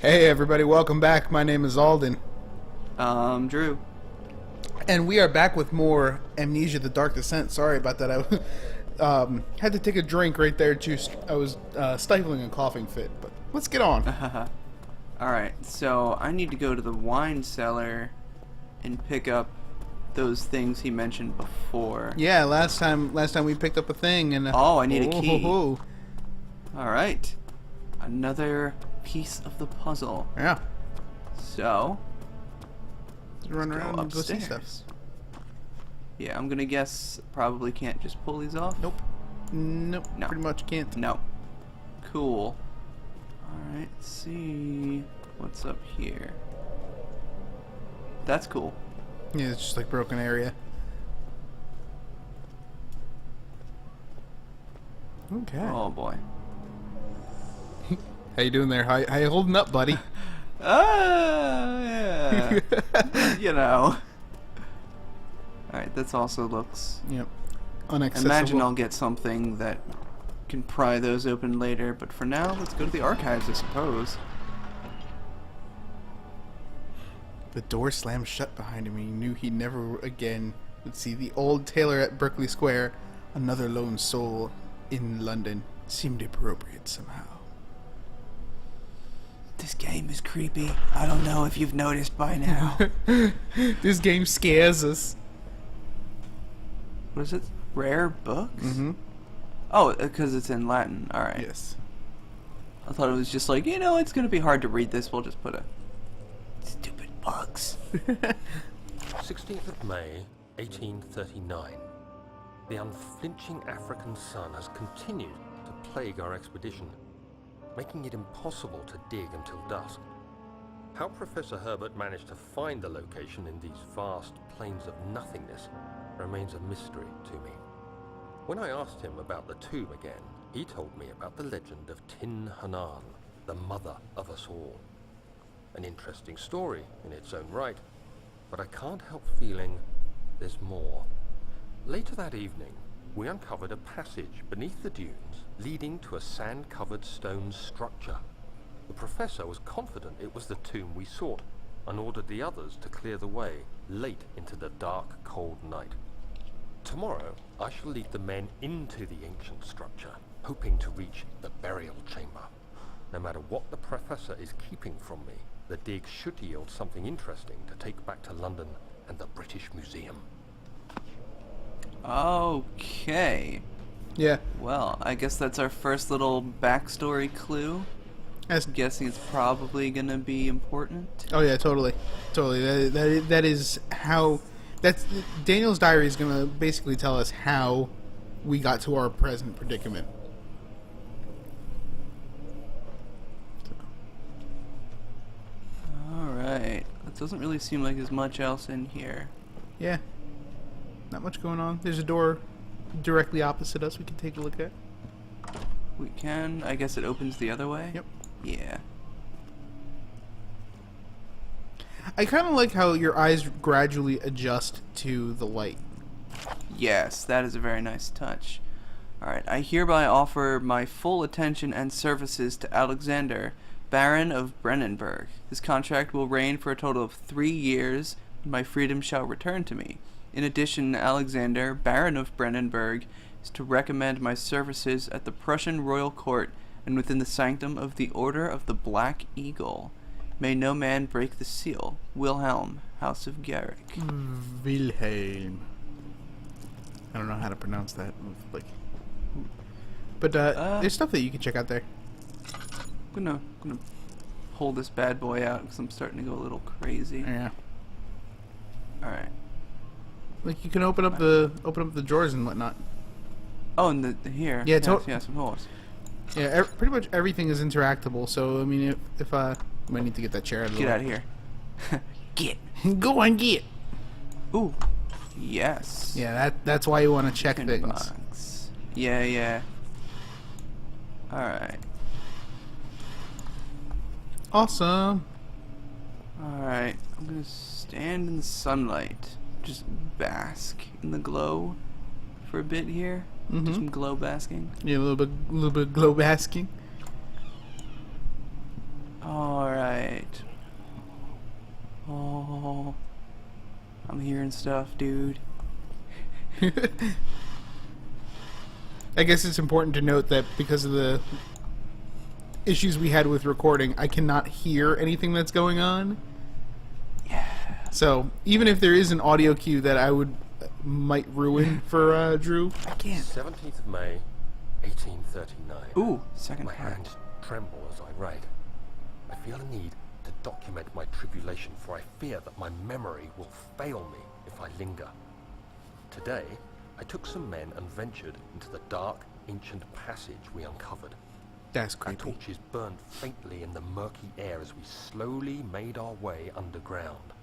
Hey everybody, welcome back. My name is Alden. Drew. And we are back with more Amnesia the Dark Descent. Sorry about that. I had to take a drink right there too. I was stifling a coughing fit, but let's get on. Alright, so I need to go to the wine cellar and pick up those things he mentioned before. Yeah, last time we picked up a thing and I need a key. Alright. Another piece of the puzzle. Yeah. So let's run around and go see upstairs. stuff. Yeah, I'm gonna guess probably can't just pull these off. Nope. No. Pretty much can't. No. Cool. Alright, let's see what's up here. That's cool. Yeah, it's just like broken area. Okay. Oh boy. How you doing there? How you holding up, buddy? Yeah. You know. Alright, this also looks... Yep. Unaccessible. Imagine I'll get something that can pry those open later, but for now, let's go to the archives, I suppose. The door slammed shut behind him, and he knew he never again would see the old tailor at Berkeley Square. Another lone soul in London seemed appropriate somehow. This game is creepy. I don't know if you've noticed by now. This game scares us. What is it? Rare books? Mm-hmm. Oh, because it's in Latin. Alright. Yes. I thought it was just like, it's going to be hard to read this. We'll just put a... Stupid bugs. 16th of May, 1839. The unflinching African sun has continued to plague our expedition, making it impossible to dig until dusk. How Professor Herbert managed to find the location in these vast plains of nothingness remains a mystery to me. When I asked him about the tomb again, he told me about the legend of Tin Hanan, the mother of us all. An interesting story in its own right, but I can't help feeling there's more. Later that evening, we uncovered a passage beneath the dunes leading to a sand-covered stone structure. The professor was confident it was the tomb we sought and ordered the others to clear the way late into the dark, cold night. Tomorrow, I shall lead the men into the ancient structure, hoping to reach the burial chamber. No matter what the professor is keeping from me, the dig should yield something interesting to take back to London and the British Museum. Okay. Yeah. Well, I guess that's our first little backstory clue. I'm guessing it's probably going to be important. Oh yeah, totally. That is how... That's Daniel's diary is going to basically tell us how we got to our present predicament. Alright. It doesn't really seem like there's much else in here. Yeah. Not much going on. There's a door directly opposite us we can take a look at. We can. I guess it opens the other way? Yep. Yeah. I kind of like how your eyes gradually adjust to the light. Yes, that is a very nice touch. Alright, I hereby offer my full attention and services to Alexander, Baron of Brennenburg. His contract will reign for a total of 3 years, and my freedom shall return to me. In addition, Alexander, Baron of Brennenburg, is to recommend my services at the Prussian royal court and within the sanctum of the Order of the Black Eagle. May no man break the seal. Wilhelm, House of Garrick. Wilhelm. I don't know how to pronounce that. But there's stuff that you can check out there. I'm gonna pull this bad boy out because I'm starting to go a little crazy. Yeah. All right. Like you can open up the drawers and whatnot. Oh, and here. Yeah, yes, of course. Yeah, pretty much everything is interactable. So I mean, if I might need to get that chair out of the way. Get out of here. Get. Go on, get. Ooh. Yes. Yeah, that's why you want to check Chicken things. box. Yeah. All right. Awesome. All right. I'm gonna stand in the sunlight, just bask in the glow for a bit here. Mm-hmm. Do some glow basking. Yeah, a little bit glow basking. All right. Alright. Oh, I'm hearing stuff, dude. I guess it's important to note that because of the issues we had with recording, I cannot hear anything that's going on. Yeah. So even if there is an audio cue that I might ruin for Drew, I can't. 17th of May, 1839. Ooh, second My part. hands tremble as I write. I feel a need to document my tribulation, for I fear that my memory will fail me if I linger. Today, I took some men and ventured into the dark, ancient passage we uncovered. That's Our creepy. torches burned faintly in the murky air as we slowly made our way underground.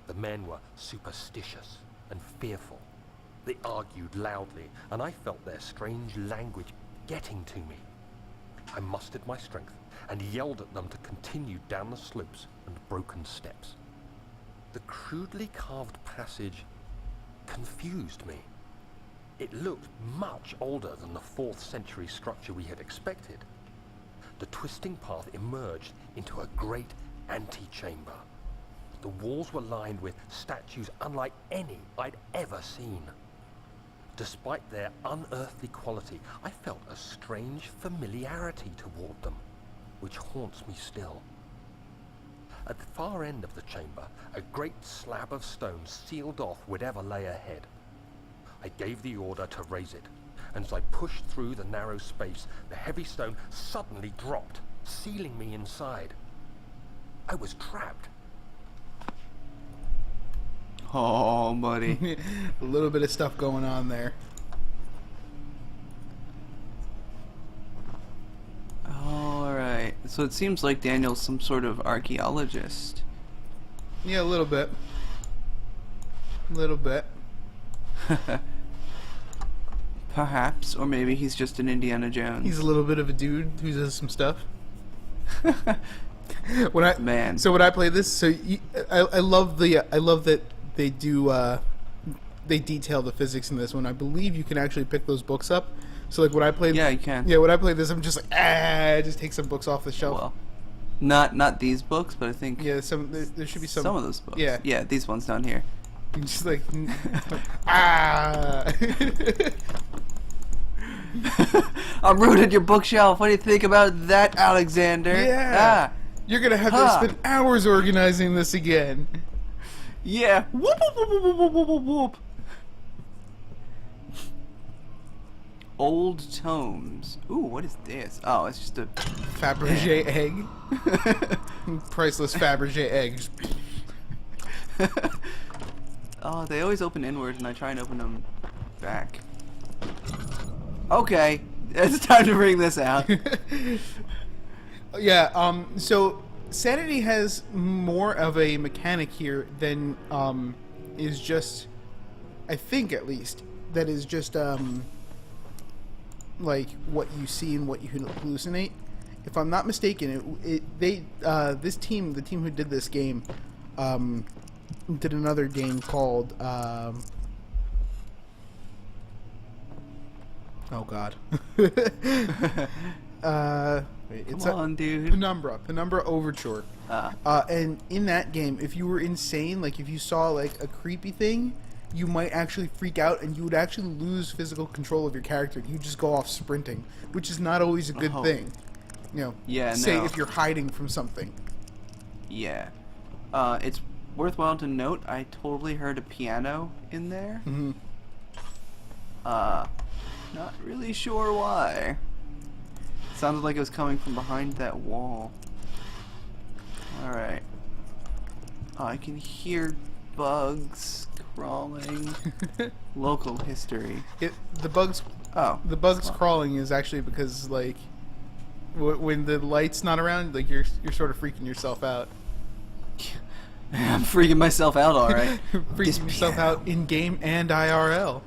The men were superstitious and fearful. They argued loudly, and I felt their strange language getting to me. I mustered my strength and yelled at them to continue down the slopes and broken steps. The crudely carved passage confused me. It looked much older than the 4th century structure we had expected. The twisting path emerged into a great antechamber. The walls were lined with statues unlike any I'd ever seen. Despite their unearthly quality, I felt a strange familiarity toward them, which haunts me still. At the far end of the chamber, a great slab of stone sealed off whatever lay ahead. I gave the order to raise it, and as I pushed through the narrow space, the heavy stone suddenly dropped, sealing me inside. I was trapped. Oh, buddy. A little bit of stuff going on there. Alright. So it seems like Daniel's some sort of archaeologist. Yeah, a little bit. A little bit. Perhaps, or maybe he's just an Indiana Jones. He's a little bit of a dude who does some stuff. When I Man. So when I play this, I love that they do they detail the physics in this one. I believe you can actually pick those books up. So like when I play, Yeah, you can. Yeah, when I play this, I'm just like, just take some books off the shelf. Well, not these books, but I think Yeah, there should be some of those books. Yeah, Yeah, these ones down here. just like I rooted your bookshelf. What do you think about that, Alexander? Yeah. You're gonna have to spend hours organizing this again. Yeah. Whoop, whoop, whoop, whoop, whoop, whoop, whoop. Old tomes. Ooh, what is this? Oh, it's just a Fabergé egg. Priceless Fabergé eggs. Oh, they always open inward, and I try and open them back. Okay, it's time to bring this out. Yeah, so Sanity has more of a mechanic here than is just, I think at least, that is just like what you see and what you can hallucinate. If I'm not mistaken, this team, the team who did this game, did another game called oh god. It's Come on, dude. Penumbra Overture. And in that game, if you were insane, like if you saw like a creepy thing, you might actually freak out and you would actually lose physical control of your character. You just go off sprinting, which is not always a good thing. You know, Yeah, say no. if you're hiding from something. Yeah. It's worthwhile to note, I totally heard a piano in there. Mm-hmm. Not really sure why. Sounded like it was coming from behind that wall. Alright. I can hear bugs crawling. Local history. The bugs crawling is actually because like when the light's not around, like you're sort of freaking yourself out. I'm freaking myself out, alright. Freaking yourself out in game and IRL.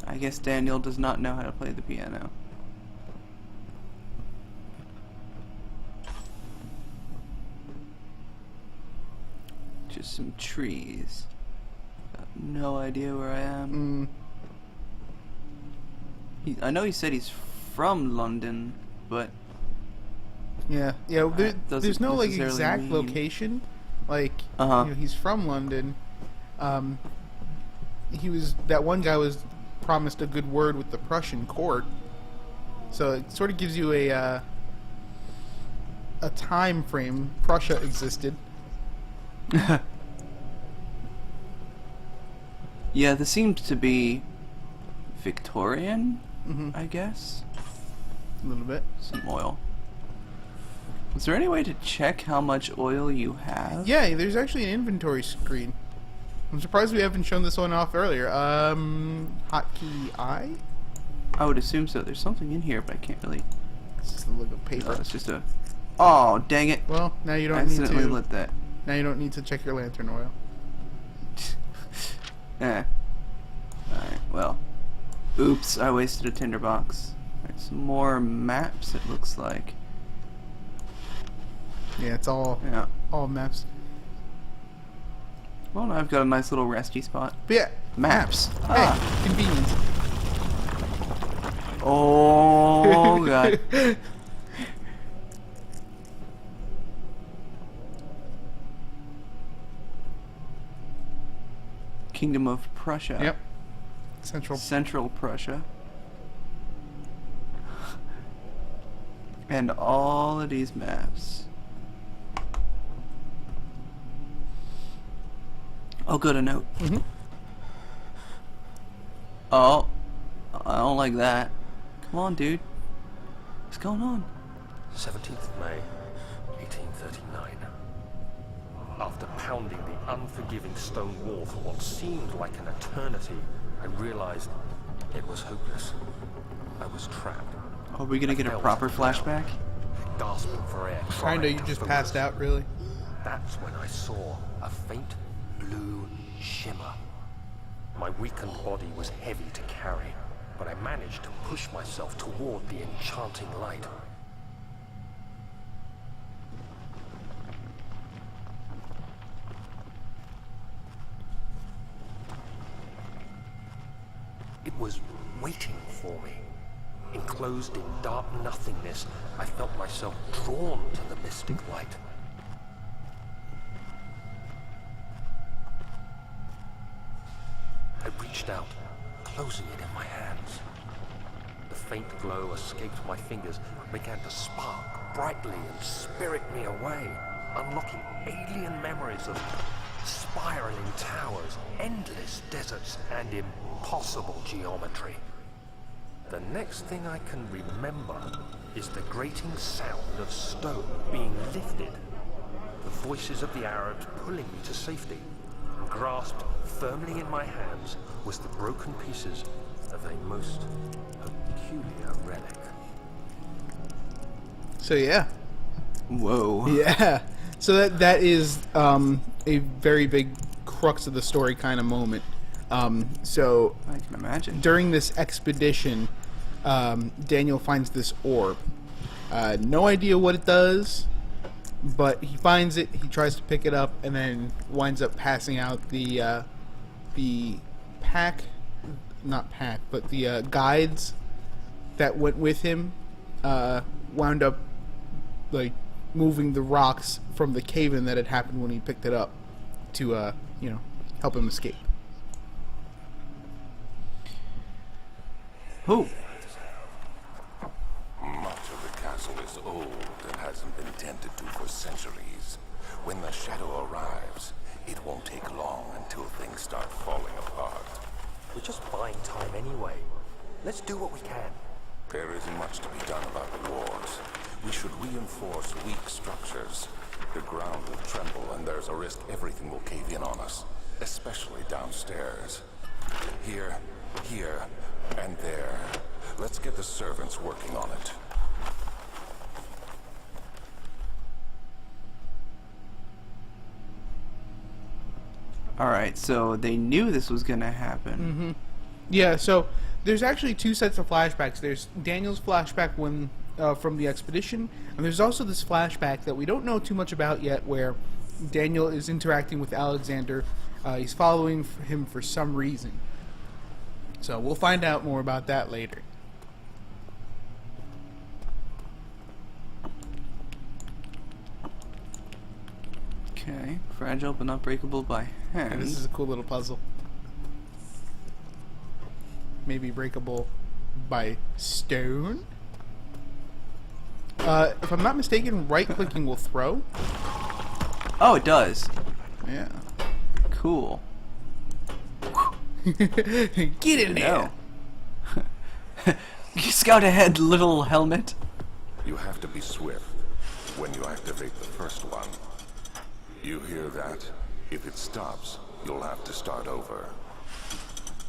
I guess Daniel does not know how to play the piano. Just some trees. Got no idea where I am. I know he said he's from London, but Yeah, yeah. doesn't There's no like necessarily exact mean- location. Like, Uh-huh. he's from London. That one guy was promised a good word with the Prussian court. So it sort of gives you a time frame. Prussia existed. Yeah, this seems to be Victorian, Mm-hmm. I guess. A little bit. Some oil. Is there any way to check how much oil you have? Yeah, there's actually an inventory screen. I'm surprised we haven't shown this one off earlier. Hotkey I? I would assume so. There's something in here, but I can't really. It's just a look of paper. Oh, it's just a. Oh, dang it! Well, now you don't Accidentally need to. lit that. Now you don't need to check your lantern oil. Eh. Alright, well. Oops, I wasted a tinderbox. Alright, some more maps, it looks like. Yeah, it's all Yeah. maps. Well, now I've got a nice little resty spot. But yeah, Maps. Hey, Ah. convenience. Oh, God. Kingdom of Prussia. Yep. Central. Central Prussia. And all of these maps. Oh, good, a note. Mm-hmm. Oh, I don't like that. Come on, dude. What's going on? 17th of May, 1839. After pounding the unforgiving stone wall for what seemed like an eternity, I realized it was hopeless. I was trapped, Are we gonna get a fell proper to the ground, flashback? gasping for air. Kinda, trying you to just focus. passed out, really. That's when I saw a faint blue shimmer. My weakened body was heavy to carry, but I managed to push myself toward the enchanting light. It was waiting for me. Enclosed in dark nothingness, I felt myself drawn to the mystic light. I reached out, closing it in my hands. The faint glow escaped my fingers and began to spark brightly and spirit me away, unlocking alien memories of spiraling towers, endless deserts, and impossible geometry. The next thing I can remember is the grating sound of stone being lifted, the voices of the Arabs pulling me to safety. Grasped firmly in my hands was the broken pieces of a most peculiar relic. So yeah. Whoa. Yeah. So that is a very big crux of the story kind of moment. So I can imagine. during this expedition, Daniel finds this orb. No idea what it does, but he finds it. He tries to pick it up, and then winds up passing out. The guides that went with him wound up like moving the rocks from the cave-in that had happened when he picked it up to help him escape. Who? Much of the castle is old and hasn't been tended to for centuries. When the shadow arrives, it won't take long until things start falling apart. We're just buying time anyway. Let's do what we can. There isn't much to be done about the walls. We should reinforce weak structures. The ground will tremble and there's a risk everything will cave in on us, especially downstairs. Here, and there. Let's get the servants working on it. Alright, so they knew this was gonna happen. Yeah, so there's actually two sets of flashbacks. There's Daniel's flashback when from the expedition, and there's also this flashback that we don't know too much about yet, where Daniel is interacting with Alexander. He's following him for some reason. So we'll find out more about that later. Okay. Fragile but not breakable by hand. And this is a cool little puzzle. Maybe breakable by stone? If I'm not mistaken, right-clicking will throw. Oh, it does. Yeah. Cool. Get in there! No. Scout ahead, little helmet. You have to be swift when you activate the first one. You hear that? If it stops, you'll have to start over.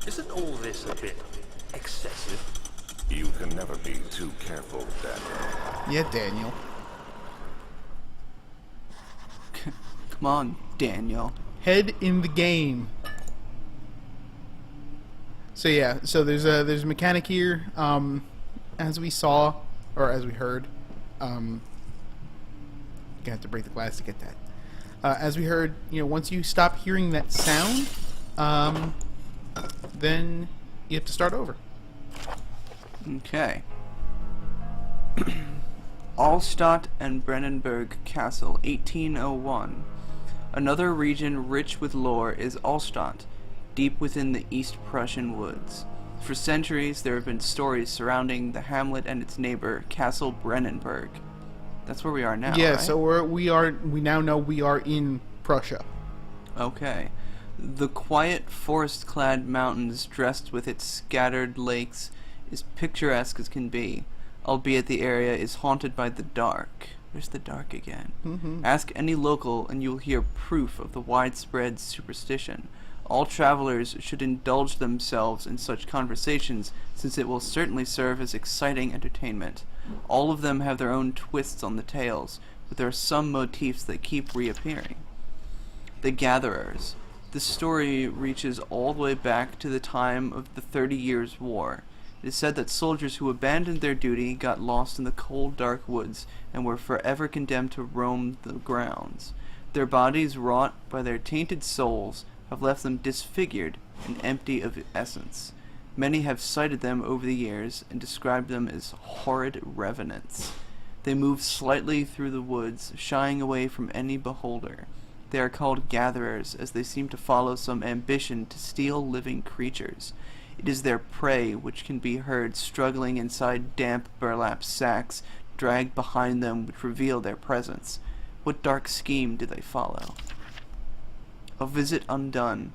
Isn't all this a bit excessive? You can never be too careful, Daniel. Yeah, Daniel. Come on, Daniel. Head in the game. So yeah, so there's a mechanic here. As we saw, or as we heard, gonna have to break the glass to get that. As we heard, once you stop hearing that sound, then you have to start over. Okay. Allstadt and Brennenburg Castle, 1801. Another region rich with lore is Allstadt, deep within the East Prussian woods. For centuries, there have been stories surrounding the hamlet and its neighbor, Castle Brennenburg. That's where we are now, Yeah, right? so we now know we are in Prussia. Okay. The quiet, forest-clad mountains dressed with its scattered lakes is picturesque as can be, albeit the area is haunted by the dark. There's the dark again. Ask any local and you'll hear proof of the widespread superstition. All travelers should indulge themselves in such conversations, since it will certainly serve as exciting entertainment. All of them have their own twists on the tales, but there are some motifs that keep reappearing. The Gatherers. The story reaches all the way back to the time of the 30 Years' War. It is said that soldiers who abandoned their duty got lost in the cold, dark woods and were forever condemned to roam the grounds. Their bodies, wrought by their tainted souls, have left them disfigured and empty of essence. Many have cited them over the years and described them as horrid revenants. They move slightly through the woods, shying away from any beholder. They are called gatherers, as they seem to follow some ambition to steal living creatures. It is their prey which can be heard struggling inside damp burlap sacks, dragged behind them, which reveal their presence. What dark scheme do they follow? A visit undone.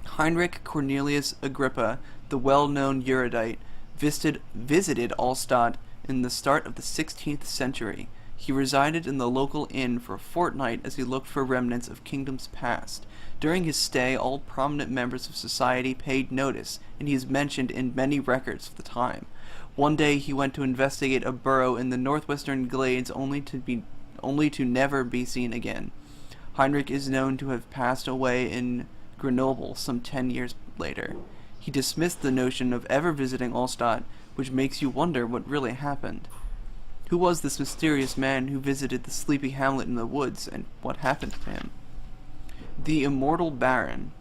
Heinrich Cornelius Agrippa, the well-known erudite, visited Allstadt in the start of the 16th century. He resided in the local inn for a fortnight as he looked for remnants of kingdoms past. During his stay, all prominent members of society paid notice, and he is mentioned in many records of the time. One day he went to investigate a burrow in the northwestern glades only to never be seen again. Heinrich is known to have passed away in Grenoble some 10 years later. He dismissed the notion of ever visiting Allstadt, which makes you wonder what really happened. Who was this mysterious man who visited the sleepy hamlet in the woods, and what happened to him? The Immortal Baron.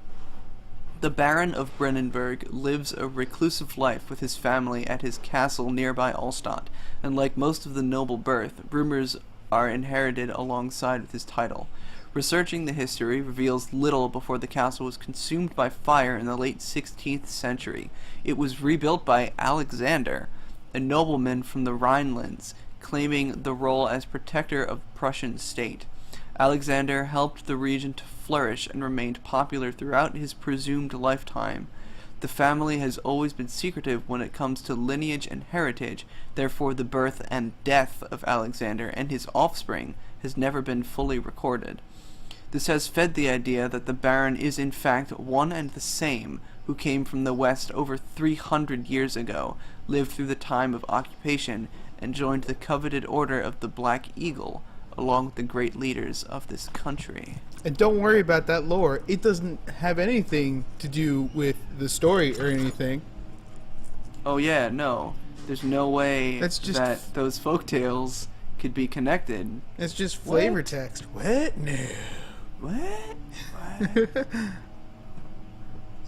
The Baron of Brennenburg lives a reclusive life with his family at his castle nearby Allstadt, and like most of the noble birth, rumors are inherited alongside with his title. Researching the history reveals little before the castle was consumed by fire in the late 16th century. It was rebuilt by Alexander, a nobleman from the Rhinelands, claiming the role as protector of the Prussian state. Alexander helped the region to flourish and remained popular throughout his presumed lifetime. The family has always been secretive when it comes to lineage and heritage, therefore the birth and death of Alexander and his offspring has never been fully recorded. This has fed the idea that the Baron is in fact one and the same, who came from the west over 300 years ago, lived through the time of occupation, and joined the coveted order of the Black Eagle, along with the great leaders of this country. And don't worry about that lore. It doesn't have anything to do with the story or anything. Oh yeah, no. There's no way That's just that those folktales could be connected. It's just flavor What? text. What? No. What?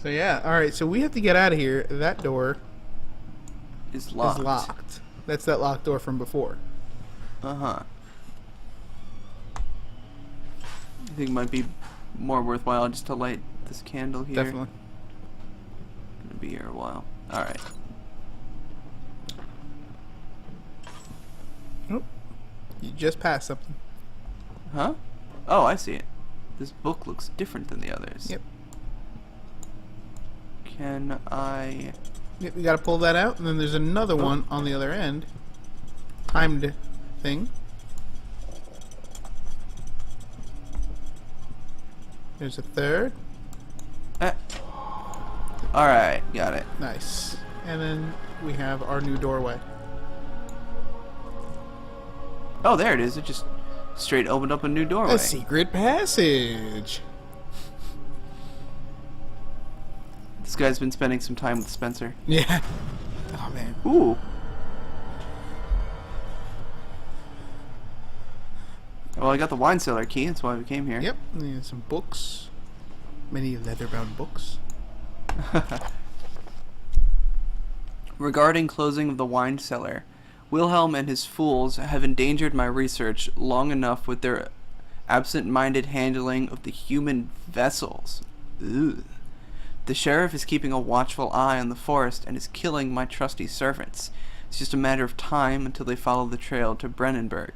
So yeah, alright, so we have to get out of here. That door Is locked. is locked. That's that locked door from before. Uh-huh. think it might be more worthwhile just to light this candle here. Definitely. Gonna be here a while. Alright. Oh, you just passed something. Huh? Oh, I see it. This book looks different than the others. Yep. Can I... Yep, you gotta pull that out, and then there's another one on the other end. Timed thing. There's a third. Alright, got it. Nice. And then we have our new doorway. Oh, there it is. It just straight opened up a new doorway. A secret passage. This guy's been spending some time with Spencer. Yeah. Oh, man. Ooh. Well, I got the wine cellar key. That's why we came here. Yep. And some books. Many leather-bound books. Regarding closing of the wine cellar, Wilhelm and his fools have endangered my research long enough with their absent-minded handling of the human vessels. Ugh. The sheriff is keeping a watchful eye on the forest and is killing my trusty servants. It's just a matter of time until they follow the trail to Brennenburg.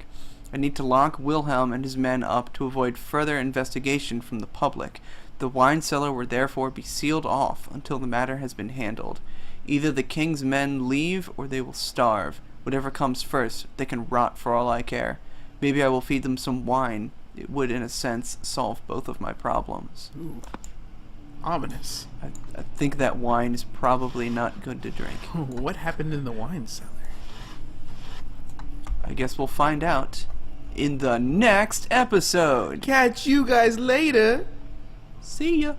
I need to lock Wilhelm and his men up to avoid further investigation from the public. The wine cellar will therefore be sealed off until the matter has been handled. Either the king's men leave or they will starve. Whatever comes first, they can rot for all I care. Maybe I will feed them some wine. It would, in a sense, solve both of my problems. Ooh. Ominous. I think that wine is probably not good to drink. What happened in the wine cellar? I guess we'll find out in the next episode. Catch you guys later. See ya.